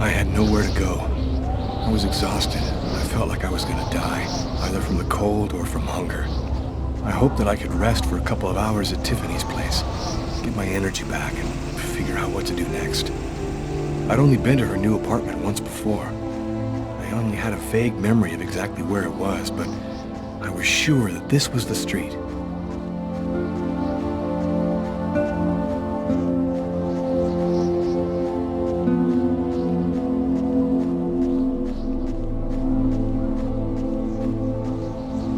I had nowhere to go. I was exhausted. I felt like I was gonna die, either from the cold or from hunger. I hoped that I could rest for a couple of hours at Tiffany's place, get my energy back, and figure out what to do next. I'd only been to her new apartment once before. I only had a vague memory of exactly where it was, but I was sure that this was the street.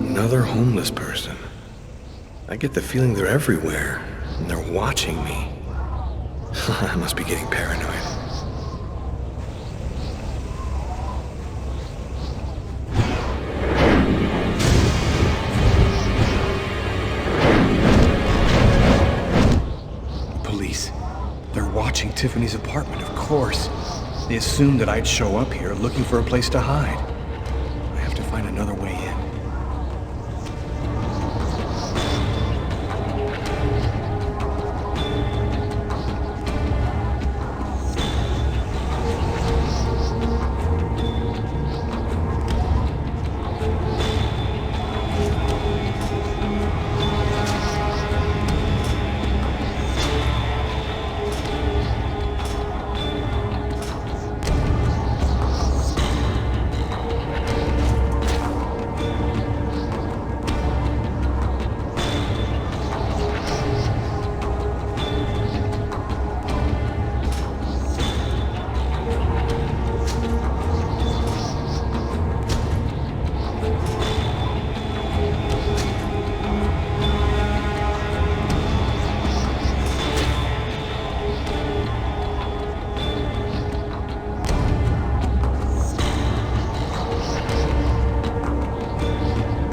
Another homeless person. I get the feeling they're everywhere, and they're watching me. I must be getting paranoid. Police. They're watching Tiffany's apartment, of course. They assumed that I'd show up here looking for a place to hide. I have to find another way in.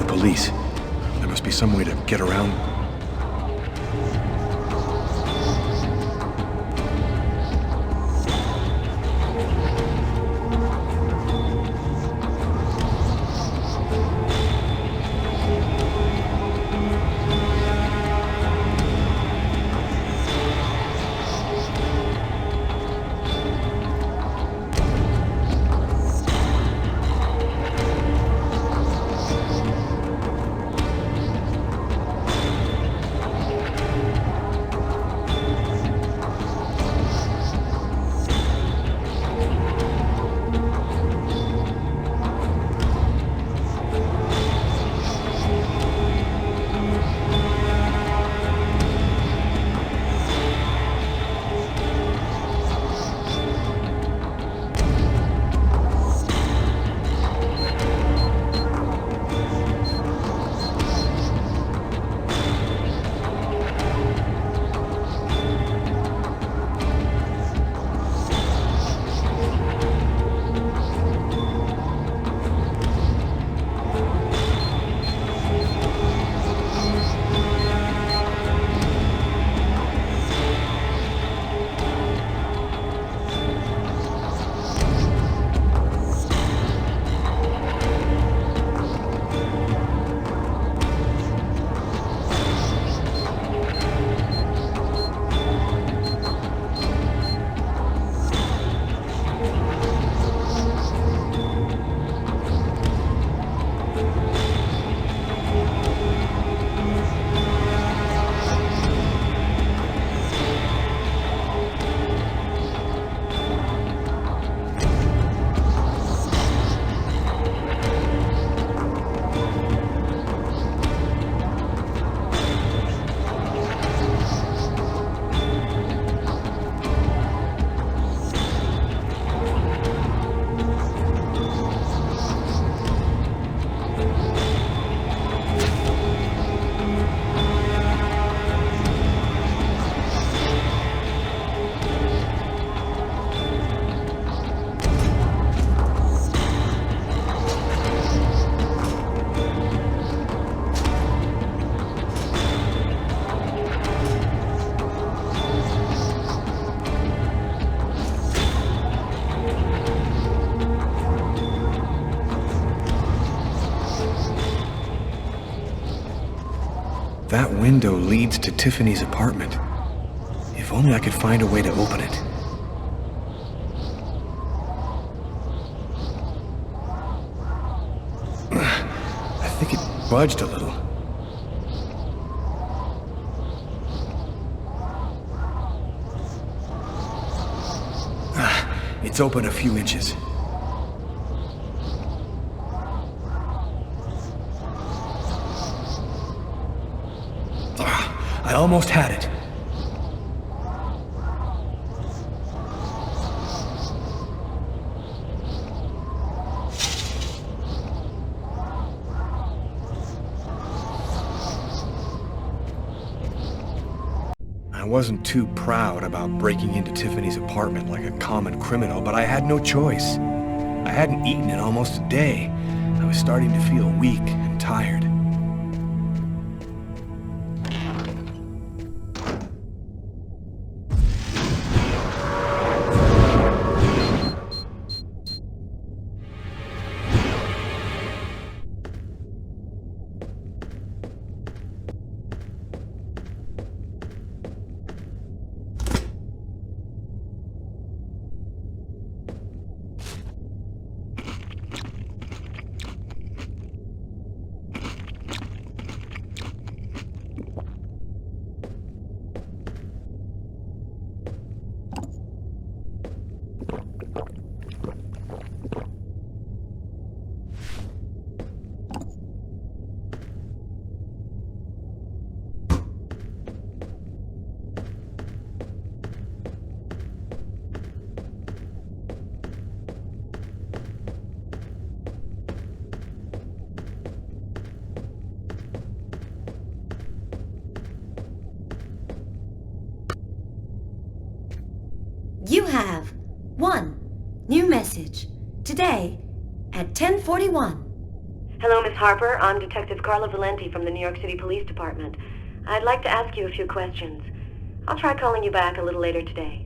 Police. There must be some way to get around. That window leads to Tiffany's apartment. If only I could find a way to open it. budged a little. It's open a few inches. I almost had it. I wasn't too proud about breaking into Tiffany's apartment like a common criminal, but I had no choice. I hadn't eaten in almost a day. I was starting to feel weak and tired. You have one new message today at 10:41. Hello, Miss Harper. I'm Detective Carla Valenti from the New York City Police Department. I'd like to ask you a few questions. I'll try calling you back a little later today.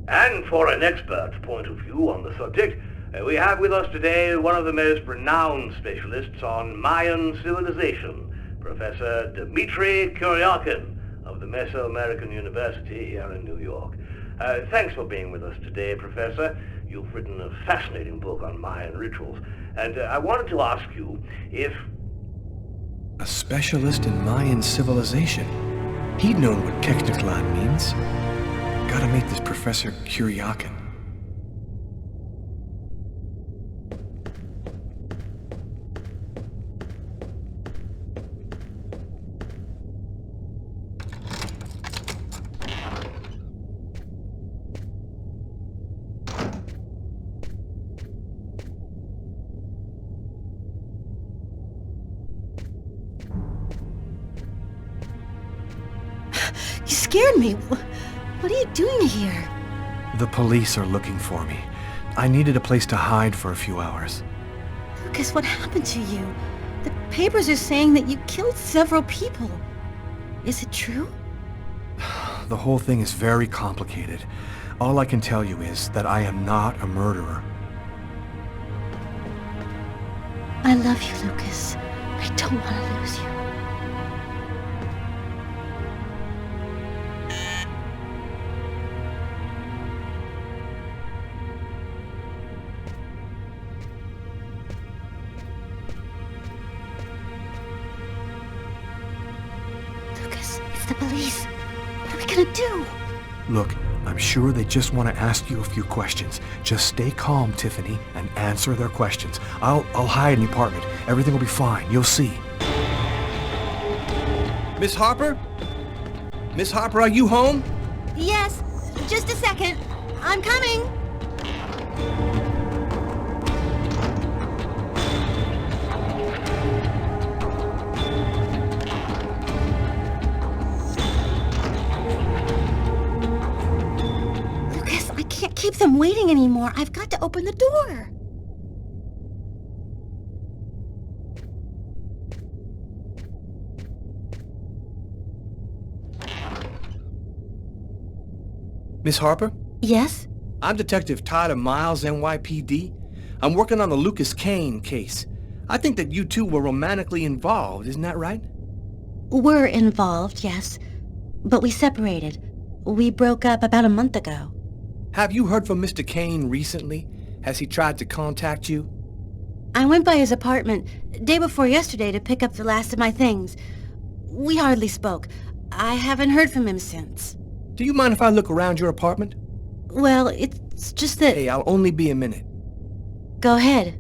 And for an expert's point of view on the subject, we have with us today one of the most renowned specialists on Mayan civilization, Professor Dmitry Kuryakin of the Mesoamerican University here in New York. Thanks for being with us today, Professor. You've written a fascinating book on Mayan rituals, and I wanted to ask you if... A specialist in Mayan civilization. He'd known what Kekteklan means. Gotta meet this Professor Kuryakin. You scared me. What are you doing here? The police are looking for me. I needed a place to hide for a few hours. Lucas, what happened to you? The papers are saying that you killed several people. Is it true? The whole thing is very complicated. All I can tell you is that I am not a murderer. I love you, Lucas. I don't want to lose you. do? Look, I'm sure they just want to ask you a few questions. Just stay calm, Tiffany, and answer their questions. I'll hide in the apartment. Everything will be fine. You'll see. Miss Harper? Miss Harper, are you home? Yes, just a second. I'm coming. Lucas, I can't keep them waiting anymore. I've got to open the door. Miss Harper? Yes? I'm Detective Tyler Miles, NYPD. I'm working on the Lucas Kane case. I think that you two were romantically involved, isn't that right? We're involved, yes. But we separated. We broke up about a month ago. Have you heard from Mr. Kane recently? Has he tried to contact you? I went by his apartment day before yesterday to pick up the last of my things. We hardly spoke. I haven't heard from him since. Do you mind if I look around your apartment? Well, it's just that... Hey, I'll only be a minute. Go ahead.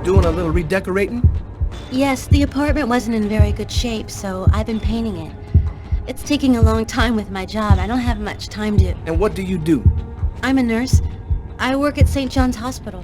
Doing a little redecorating? Yes, the apartment wasn't in very good shape, so I've been painting it. It's taking a long time with my job. I don't have much time to... And what do you do? I'm a nurse. I work at St. John's Hospital.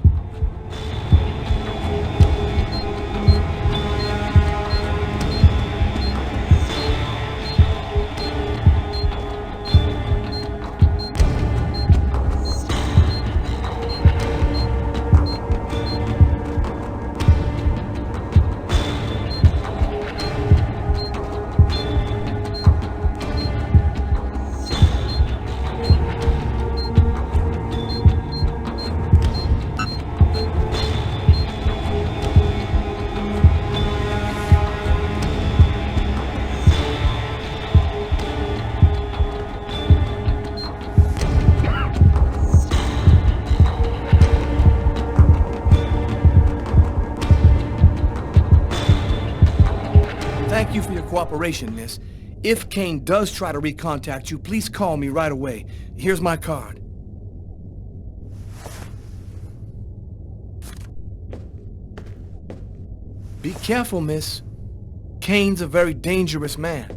Thank you for your cooperation, miss. If Kane does try to recontact you, please call me right away. Here's my card. Be careful, miss. Kane's a very dangerous man.